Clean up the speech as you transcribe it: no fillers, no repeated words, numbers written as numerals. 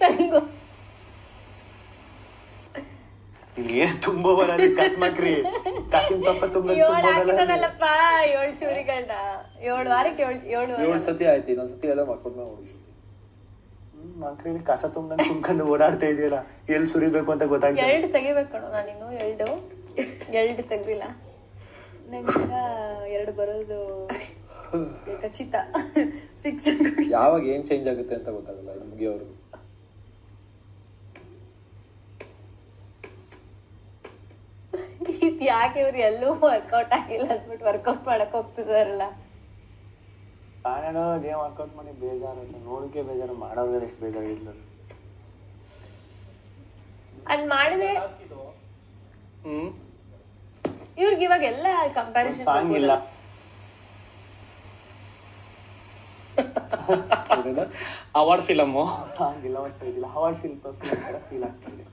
ನಂಗು ಏನ್ ತುಂಬಾ ಬರಲ್ಲ ಕಸ್ಮಕ್ರಿ ಕಾಸಿನ ತಪ್ಪ ತುಂಬ 7 ಹಾಕಿದಾನಲ್ಲಪ್ಪ 7 ಚೂರಿಗಳನ್ನ 7 ವಾರಕ್ಕೆ 7 ಸತಿ ಆಯ್ತು. ಇನ್ನೊಂದ್ಸತಿ ಎಲ್ಲ ಮಕ್ಕಳ ಹೋಗಿ ಮಕ್ಳಿಗೆ ಕಸ ತುಂಬ್ಕೊಂಡು ಓಡಾಡ್ತಾ ಇದೆಯಲ್ಲ ಎಲ್ಲಿ ಸುರಿಬೇಕು ಅಂತ ಗೊತ್ತಾಗ್ತದೆ. 2 ತೆಗಿಬೇಕು ಕಣೋ. ನಾನಿನ್ನು 2 ತೆಗ್ದಿಲ್ಲ. ನಂಗೀಗ 2 ಬರೋದು ಖಚಿತ ಫಿಕ್ಸ್. ಯಾವಾಗ ಏನ್ ಚೇಂಜ್ ಆಗುತ್ತೆ ಅಂತ ಗೊತ್ತಾಗಲ್ಲ ಮುಗಿಯೋರ್ಗು. ಇದು ಯಾಕೆ ಇವ್ರು ಎಲ್ಲೂ ವರ್ಕೌಟ್ ಆಗಿಲ್ಲ ಅಂದ್ಬಿಟ್ಟು ವರ್ಕೌಟ್ ಮಾಡಕ್ ಹೋಗ್ತಿದಾರಲ್ಲ. ನಾನೇನೋ ಗೇಮ್ ವರ್ಕೌಟ್ ಮಾಡಿ ಬೇಜಾರು ನೋಡಕ್ಕೆ ಬೇಜಾರು, ಮಾಡೋದ್ರೆ ಎಷ್ಟು ಬೇಜಾರಿಲ್ಲ. ಅದ್ ಮಾಡಿದ್ರೆ ಇವ್ರಿಗೆ ಇವಾಗ ಎಲ್ಲ ಕಂಪ್ಯಾರಿಸನ್ ಸಾಂಗ್ ಇಲ್ಲ, ಅವಾರ್ಡ್ ಫಿಲಮ್ ಸಾಂಗ್ ಇಲ್ಲ, ಒಟ್ಟು ಇದಿಲ್ಲ. ಅವಾರ್ಡ್ ಫೀಲ್ ಆಗ್ತಿದೆ.